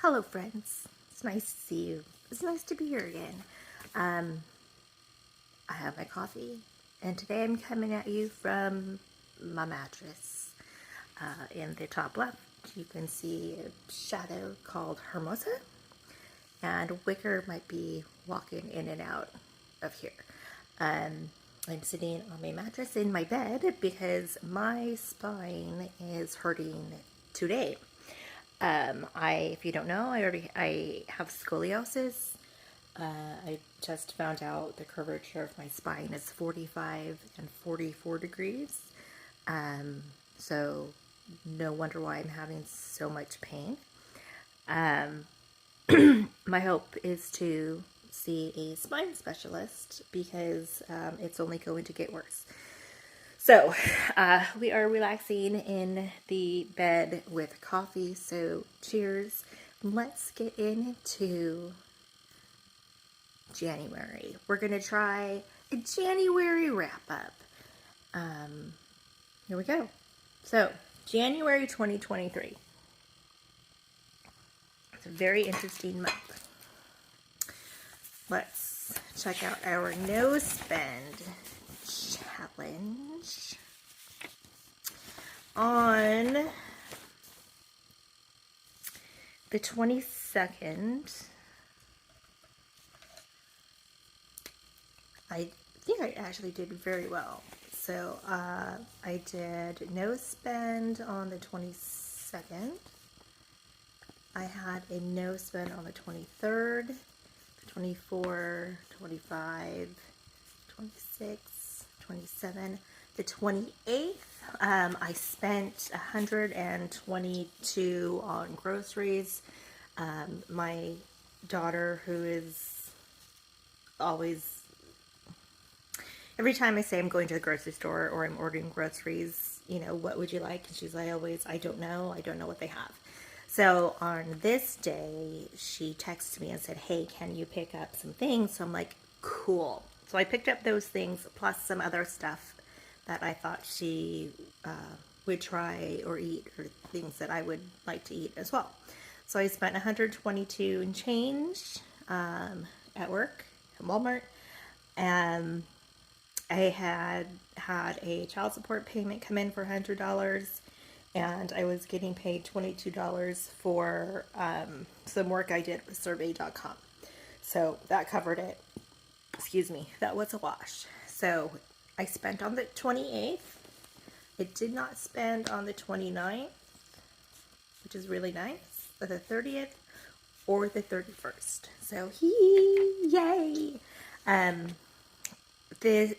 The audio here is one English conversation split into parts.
Hello friends, it's nice to see you. It's nice to be here again. I have my coffee and today I'm coming at you from my mattress. In the top left you can see a shadow called Hermosa, and Wicker might be walking in and out of here. I'm sitting on my mattress in my bed because my spine is hurting today. If you don't know, I have scoliosis. I just found out the curvature of my spine is 45 and 44 degrees. So no wonder why I'm having so much pain. My hope is to see a spine specialist because it's only going to get worse. So, we are relaxing in the bed with coffee, so cheers. Let's get into January. We're going to try a January wrap-up. Here we go. So, January 2023. It's a very interesting month. Let's check out our no spend challenge. On the 22nd, I think I actually did very well. So I did no spend on the 22nd. I had a no spend on the 23rd, 24, 25, 26, 27, the 28th. I spent $122 on groceries. My daughter, who is always, every time I say I'm going to the grocery store or I'm ordering groceries, you know, what would you like? And she's like, I don't know what they have. So on this day, she texted me and said, hey, can you pick up some things? So I'm like, cool. So I picked up those things plus some other stuff that I thought she would try or eat, or things that I would like to eat as well. So I spent $122 and change at work at Walmart. And I had a child support payment come in for $100. And I was getting paid $22 for some work I did with survey.com. So that covered it. Excuse me, that was a wash. So I spent on the 28th. I did not spend on the 29th, which is really nice, or the 30th, or the 31st. So yay! This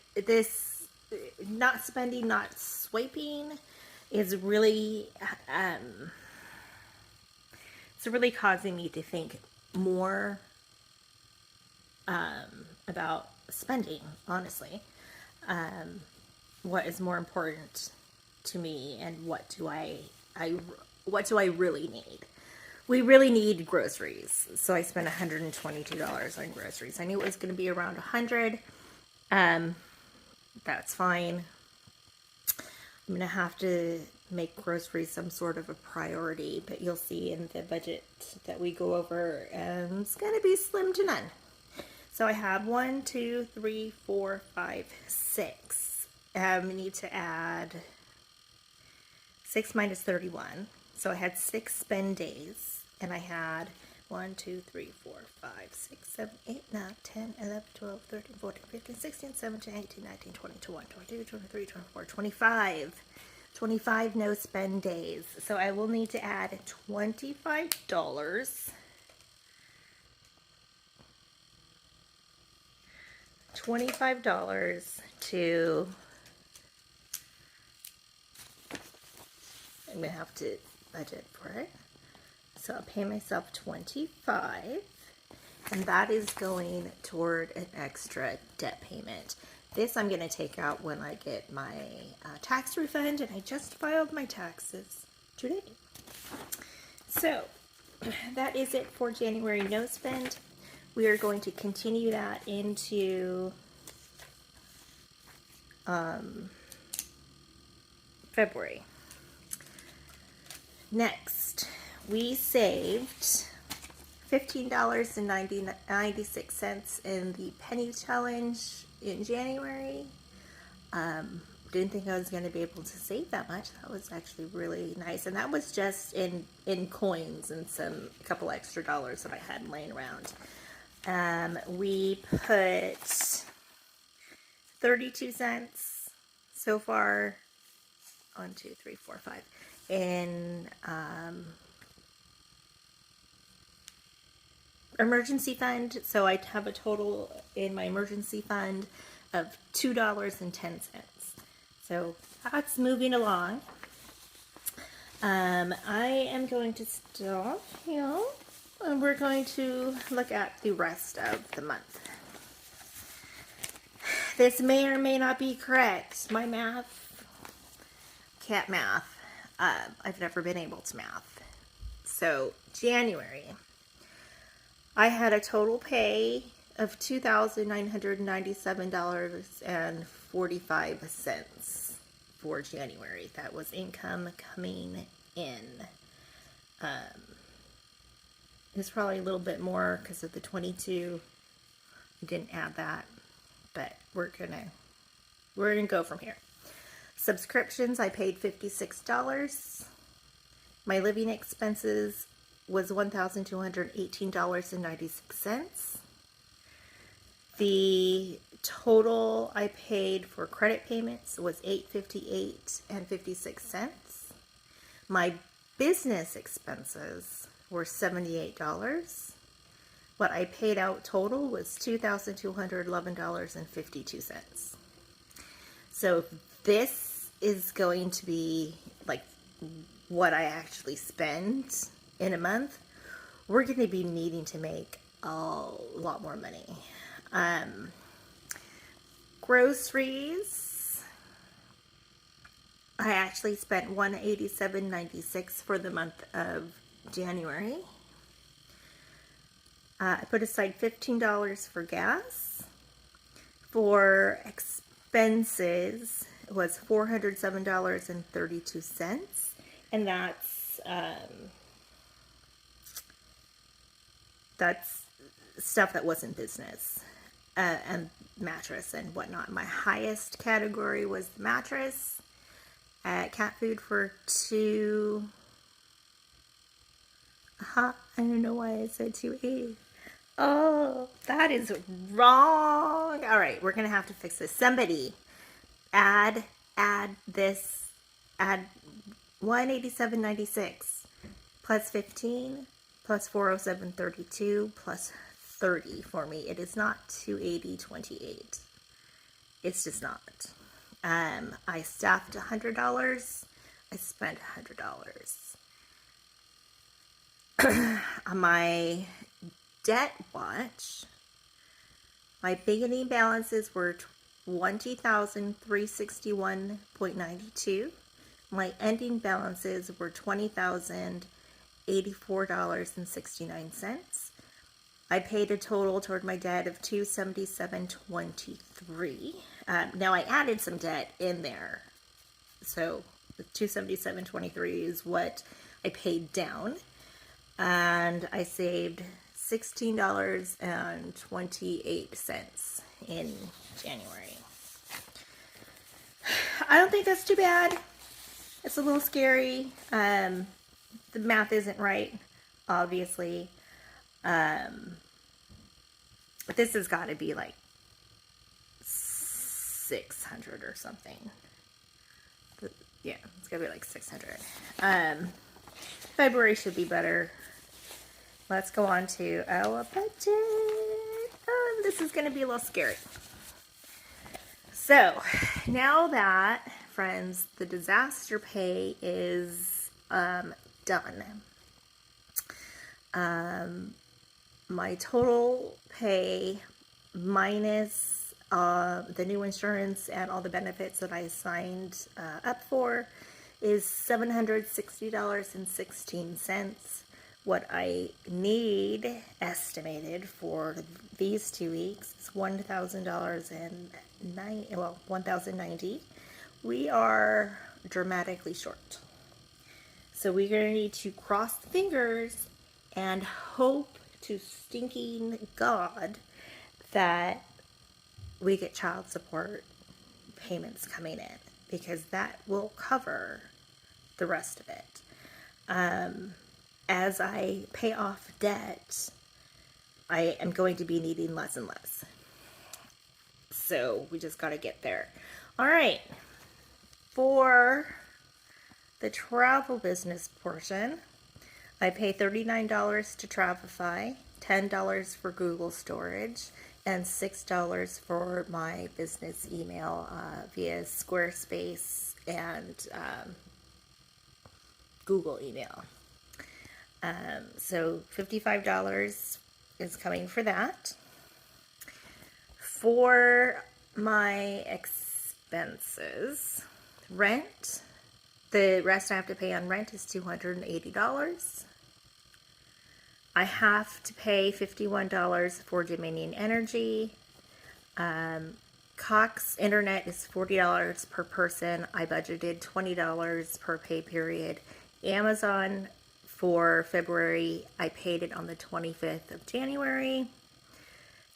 not spending, not swiping is really, it's really causing me to think more about spending, honestly. What is more important to me, and what do I really need? We really need groceries. So I spent $122 on groceries. I knew it was going to be around $100. That's fine. I'm going to have to make groceries some sort of a priority, but you'll see in the budget that we go over, it's going to be slim to none. So I have 1, 2, 3, 4, 5, 6. We need to add 6 minus 31. So I had 6 spend days, and I had 1, 2, 3, 4, 5, 6, 7, 8, 9, 10, 11, 12, 13, 14, 15, 16, 17, 18, 19, 20, 21, 22, 23, 24, 25. 25 no spend days. So I will need to add $25. $25 to, I'm going to have to budget for it. So I'll pay myself $25, and that is going toward an extra debt payment. This I'm going to take out when I get my tax refund, and I just filed my taxes today. So that is it for January no spend. We are going to continue that into February. Next, we saved $15.96 in the penny challenge in January. Didn't think I was going to be able to save that much. That was actually really nice, and that was just in coins and a couple extra dollars that I had laying around. We put 32 cents so far, 1, 2, 3, 4, 5, in emergency fund. So I have a total in my emergency fund of $2.10. So that's moving along. I am going to stop here, and we're going to look at the rest of the month. This may or may not be correct. My math, can't math. I've never been able to math. So January, I had a total pay of $2,997.45 for January. That was income coming in. It's probably a little bit more because of the 22. I didn't add that, but we're gonna go from here. Subscriptions, I paid $56. My living expenses was $1,218.96. The total I paid for credit payments was $858.56. My business expenses were $78. What I paid out total was $2,211.52. So this is going to be like what I actually spend in a month. We're going to be needing to make a lot more money. Groceries, I actually spent $187.96 for the month of January. I put aside $15 for gas. For expenses, it was $407.32, and that's stuff that wasn't business, and mattress and whatnot. My highest category was the mattress. Cat food for two. I don't know why I said 280. Oh, that is wrong. All right, we're gonna have to fix this. Somebody add 187.96 plus 15 plus 407.32 plus 30 for me. It is not 280.28. It's just not. I staffed $100. I spent $100. My debt watch, my beginning balances were $20,361.92. My ending balances were $20,084.69. I paid a total toward my debt of $277.23. Now I added some debt in there, so the $277.23 is what I paid down, and I saved $16.28 in January. I don't think that's too bad. It's a little scary. The math isn't right, obviously. This has got to be like 600 or something. Yeah, it's got to be like 600. February should be better. Let's go on to our budget. This is going to be a little scary. So, now that, friends, the disaster pay is done. My total pay minus the new insurance and all the benefits that I signed up for is $760.16. What I need estimated for these 2 weeks is $1,090. We are dramatically short. So we're going to need to cross the fingers and hope to stinking God that we get child support payments coming in, because that will cover the rest of it. As I pay off debt, I am going to be needing less and less. So we just got to get there. All right. For the travel business portion, I pay $39 to Travify, $10 for Google storage, and $6 for my business email via Squarespace and Google email. So $55 is coming for that. For my expenses, rent, the rest I have to pay on rent is $280. I have to pay $51 for Dominion Energy. Cox Internet is $40 per person. I budgeted $20 per pay period. Amazon for February, I paid it on the 25th of January.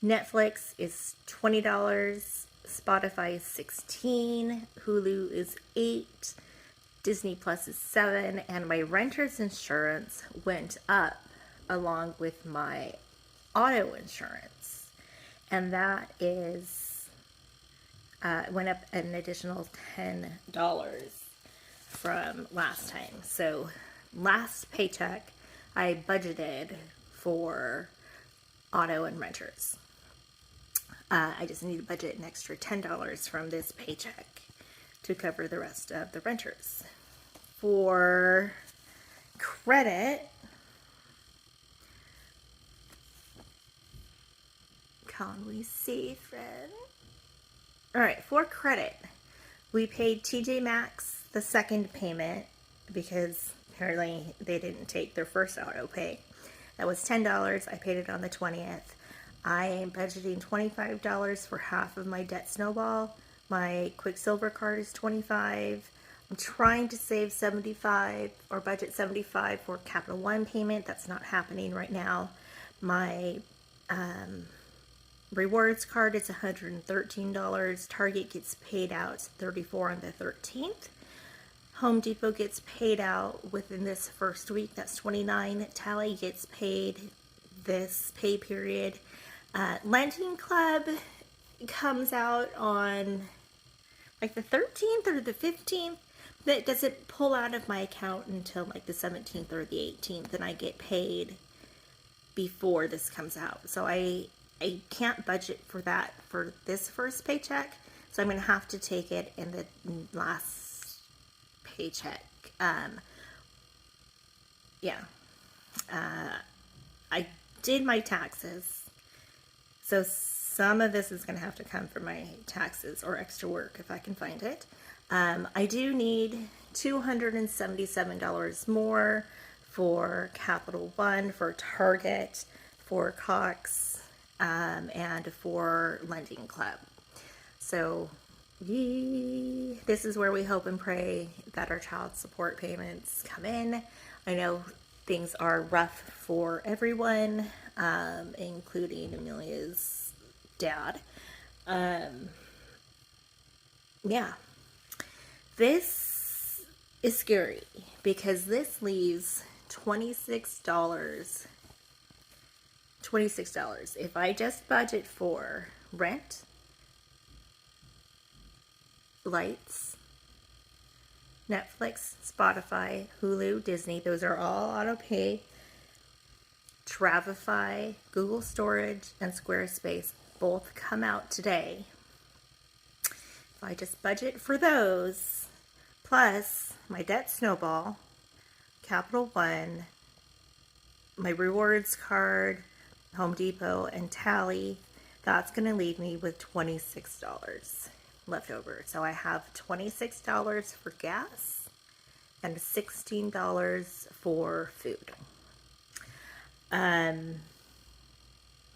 Netflix is $20. Spotify is $16. Hulu is $8. Disney Plus is $7. And my renter's insurance went up along with my auto insurance. And that is, went up an additional $10 from last time. So last paycheck, I budgeted for auto and renters. I just need to budget an extra $10 from this paycheck to cover the rest of the renters. For credit, can we see, friend? All right, for credit, we paid TJ Maxx the second payment because apparently they didn't take their first auto pay. That was $10. I paid it on the 20th. I am budgeting $25 for half of my debt snowball. My Quicksilver card is $25. I'm trying to save $75 or budget $75 for Capital One payment. That's not happening right now. My rewards card is $113. Target gets paid out $34 on the 13th. Home Depot gets paid out within this first week. That's $29. Tally gets paid this pay period. Lending Club comes out on like the 13th or the 15th. That doesn't pull out of my account until like the 17th or the 18th, and I get paid before this comes out. So I can't budget for that for this first paycheck. So I'm going to have to take it in the last paycheck. I did my taxes. So some of this is going to have to come from my taxes or extra work if I can find it. I do need $277 more for Capital One, for Target, for Cox, and for Lending Club. So this is where we hope and pray that our child support payments come in. I know things are rough for everyone, including Amelia's dad. This is scary because this leaves $26. If I just budget for rent, lights, Netflix, Spotify, Hulu, Disney, those are all auto pay. Travify, Google Storage, and Squarespace both come out today. If I just budget for those, plus my debt snowball, Capital One, my rewards card, Home Depot, and Tally, that's going to leave me with $26 left over. So I have $26 for gas and $16 for food.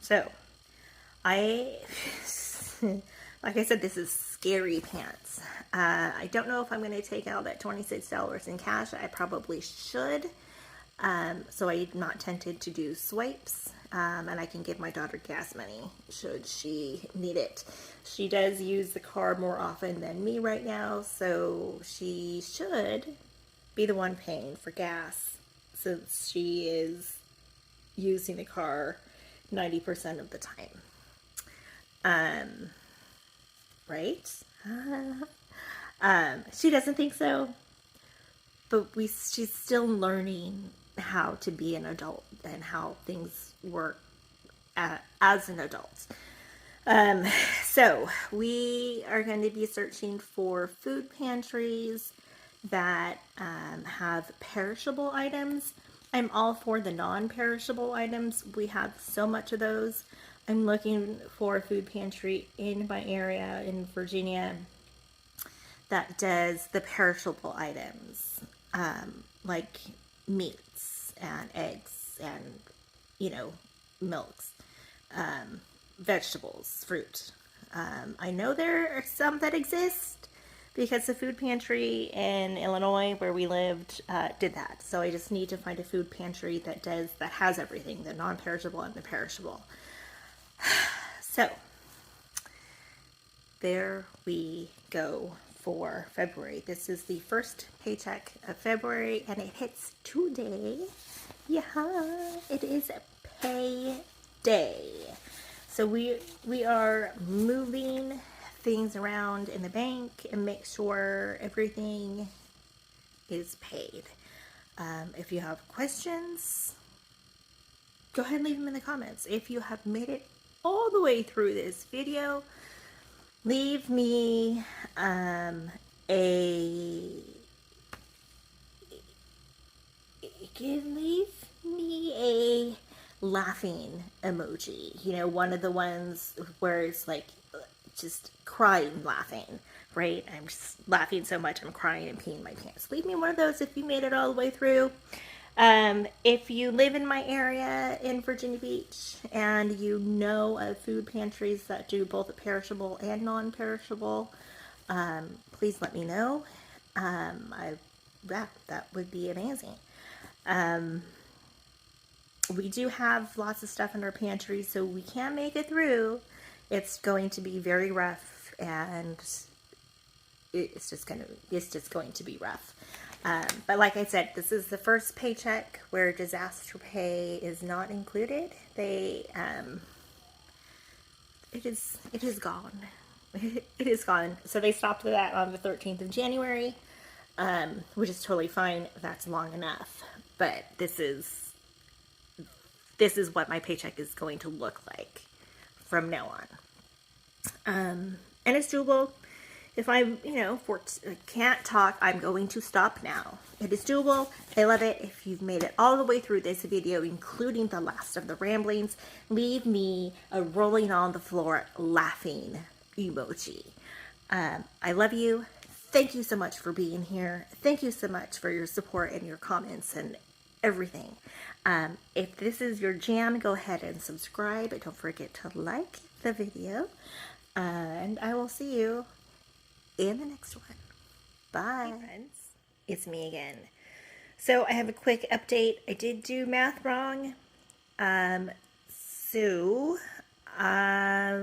So I, like I said, this is scary pants. I don't know if I'm going to take out that $26 in cash. I probably should. So I'm not tempted to do swipes. and I can give my daughter gas money should she need it. She does use the car more often than me right now, so she should be the one paying for gas since she is using the car 90% of the time. Right? She doesn't think so, but she's still learning how to be an adult and how things work as an adult. So we are going to be searching for food pantries that have perishable items. I'm all for the non-perishable items. We have so much of those. I'm looking for a food pantry in my area in Virginia that does the perishable items, like meats and eggs and, milks, vegetables, fruit. I know there are some that exist because the food pantry in Illinois where we lived did that. So I just need to find a food pantry that has everything, the non-perishable and the perishable. So there we go for February. This is the first paycheck of February and it hits today. Yeah, it is payday. So we are moving things around in the bank and make sure everything is paid. If you have questions, go ahead and leave them in the comments. If you have made it all the way through this video, leave me a laughing emoji. One of the ones where it's like just crying laughing, right? I'm just laughing so much I'm crying and peeing my pants. Leave me one of those if you made it all the way through. If you live in my area in Virginia Beach and you know of food pantries that do both perishable and non-perishable, please let me know. That would be amazing. We do have lots of stuff in our pantry, so we can make it through. It's going to be very rough, and it's just going to be rough. But like I said, this is the first paycheck where disaster pay is not included. It is gone. It is gone. So they stopped that on the 13th of January, which is totally fine. That's long enough. But this is what my paycheck is going to look like from now on. And it's doable. If I can't talk, I'm going to stop now. It is doable. I love it. If you've made it all the way through this video, including the last of the ramblings, leave me a rolling on the floor laughing emoji. I love you. Thank you so much for being here. Thank you so much for your support and your comments and everything. If this is your jam, go ahead and subscribe. Don't forget to like the video. And I will see you in the next one. Bye. Hey friends, it's me again. So I have a quick update. I did do math wrong.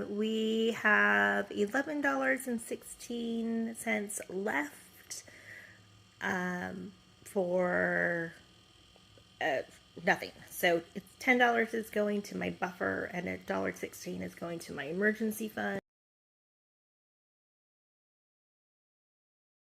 We have $11.16 left for nothing. So it's $10 is going to my buffer and $1.16 is going to my emergency fund.